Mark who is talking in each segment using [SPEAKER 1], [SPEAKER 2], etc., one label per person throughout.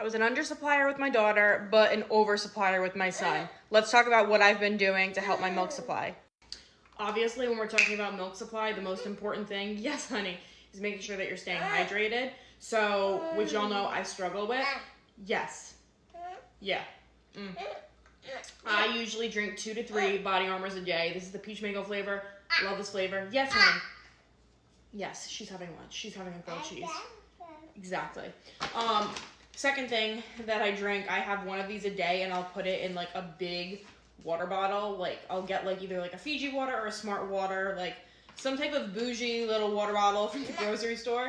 [SPEAKER 1] I was an undersupplier with my daughter, but an oversupplier with my son. Let's talk about what I've been doing to help my milk supply. Obviously, when we're talking about milk supply, the most important thing, yes, honey, is making sure that you're staying hydrated. So, which y'all know I struggle with. Yes. Yeah. I usually drink 2 to 3 Body Armors a day. This is the peach mango flavor. Love this flavor. Yes, honey. Yes, she's having lunch. She's having a grilled cheese. Exactly. Second thing that I drink, I have one of these a day, and I'll put it in like a big water bottle. Like I'll get like either like a Fiji water or a Smart Water, like some type of bougie little water bottle from the grocery store.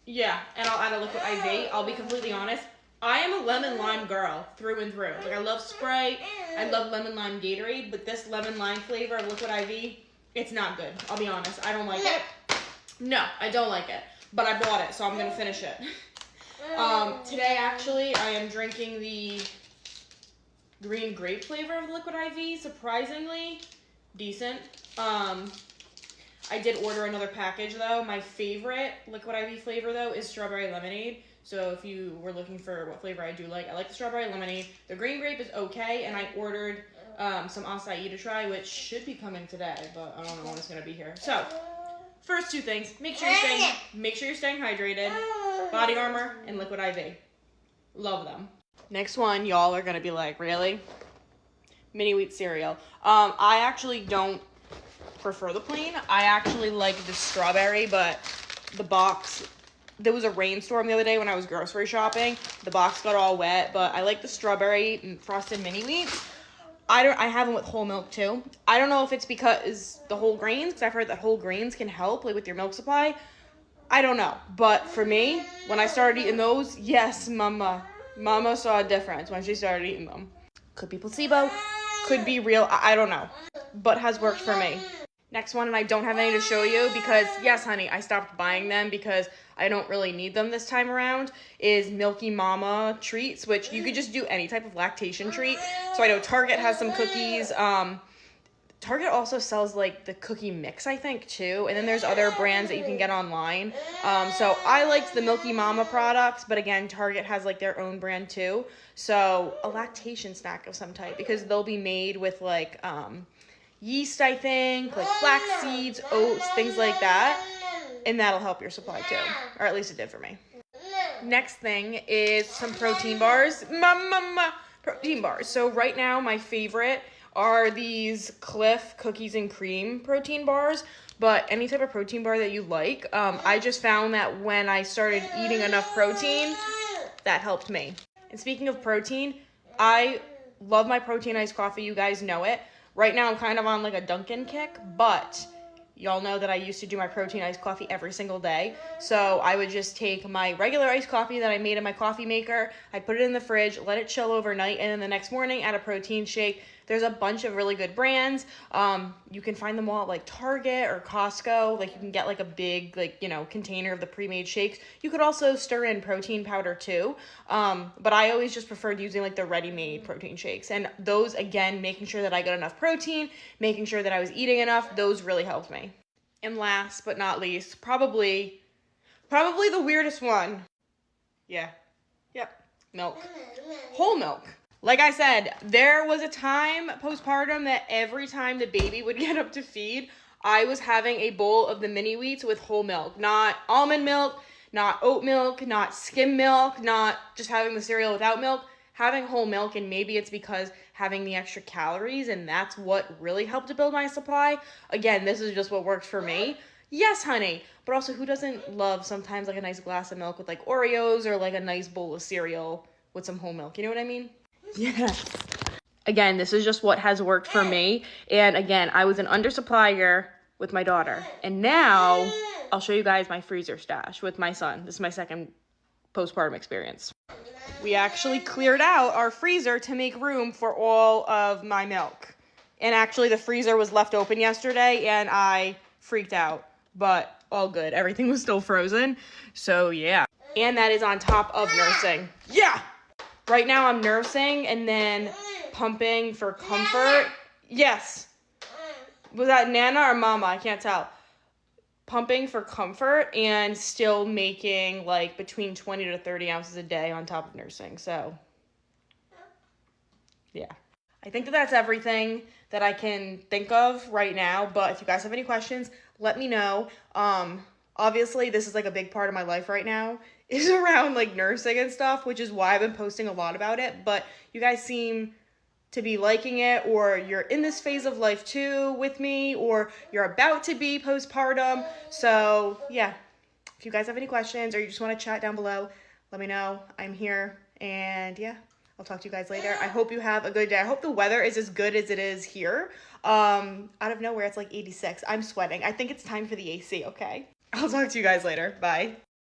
[SPEAKER 1] Yeah, and I'll add a liquid IV. I'll be completely honest, I am a lemon lime girl through and through. Like I love Sprite, I love lemon lime Gatorade, but this lemon lime flavor of liquid IV, it's not good. I'll be honest, I don't like it. No, I don't like it, but I bought it, so I'm gonna finish it. Today actually, I am drinking the green grape flavor of liquid IV. Surprisingly decent. I did order another package though. My favorite liquid IV flavor though is strawberry lemonade. So if you were looking for what flavor I do like, I like the strawberry lemonade. The green grape is okay, and I ordered some acai to try, which should be coming today, but I don't know when it's gonna be here. So first 2 things: make sure you're staying hydrated. Body Armor and liquid IV. Love them. Next one, y'all are gonna be like, really? Mini wheat cereal. I actually don't prefer the plain. I actually like the strawberry, but the box, there was a rainstorm the other day when I was grocery shopping. The box got all wet, but I like the strawberry frosted mini wheats. I have them with whole milk too. I don't know if it's because the whole grains, because I've heard that whole grains can help like with your milk supply. I don't know, but for me, when I started eating those, yes, mama saw a difference when she started eating them. Could be placebo, could be real, I don't know, but has worked for me. Next one, and I don't have any to show you because, yes, honey, I stopped buying them because I don't really need them this time around, is Milky Mama treats, which you could just do any type of lactation treat. So I know Target has some cookies. Target also sells like the cookie mix, I think, too. And then there's other brands that you can get online. So I liked the Milky Mama products, but again, Target has like their own brand too. So a lactation snack of some type, because they'll be made with like yeast, I think, like flax seeds, oats, things like that. And that'll help your supply too, or at least it did for me. Next thing is some protein bars. Protein bars. So right now, my favorite are these Cliff cookies and cream protein bars, but any type of protein bar that you like. I just found that when I started eating enough protein, that helped me. And speaking of protein, I love my protein iced coffee. You guys know it. Right now, I'm kind of on like a Dunkin' kick, but y'all know that I used to do my protein iced coffee every single day. So I would just take my regular iced coffee that I made in my coffee maker, I'd put it in the fridge, let it chill overnight, and then the next morning add a protein shake. There's a bunch of really good brands. You can find them all at like Target or Costco. Like you can get like a big container of the pre-made shakes. You could also stir in protein powder too. But I always just preferred using like the ready-made protein shakes. And those, again, making sure that I got enough protein, making sure that I was eating enough, those really helped me. And last but not least, probably the weirdest one. Yeah. Yep. Milk. Whole milk. Like I said, there was a time postpartum that every time the baby would get up to feed, I was having a bowl of the mini wheats with whole milk. Not almond milk, not oat milk, not skim milk, not just having the cereal without milk, having whole milk. And maybe it's because having the extra calories, and that's what really helped to build my supply. Again, this is just what works for me. Yes, honey. But also, who doesn't love sometimes like a nice glass of milk with like Oreos or like a nice bowl of cereal with some whole milk? You know what I mean? Yes. Again, this is just what has worked for me. And again, I was an undersupplier with my daughter. And now I'll show you guys my freezer stash with my son. This is my second postpartum experience. We actually cleared out our freezer to make room for all of my milk. And actually the freezer was left open yesterday and I freaked out, but all good. Everything was still frozen. So yeah. And that is on top of nursing. Yeah. Right now I'm nursing and then pumping for comfort. Yes. Was that Nana or Mama? I can't tell. pumping for comfort and still making like between 20 to 30 ounces a day on top of nursing. So yeah, I think that that's everything that I can think of right now. But if you guys have any questions, let me know. Obviously this is like a big part of my life right now is around like nursing and stuff, which is why I've been posting a lot about it. But you guys seem to be liking it, or you're in this phase of life too with me, or you're about to be postpartum. So yeah, if you guys have any questions or you just want to chat down below, let me know. I'm here, and yeah, I'll talk to you guys later. I hope you have a good day. I hope the weather is as good as it is here. Out of nowhere, it's like 86. I'm sweating. I think it's time for the AC, okay? I'll talk to you guys later. Bye.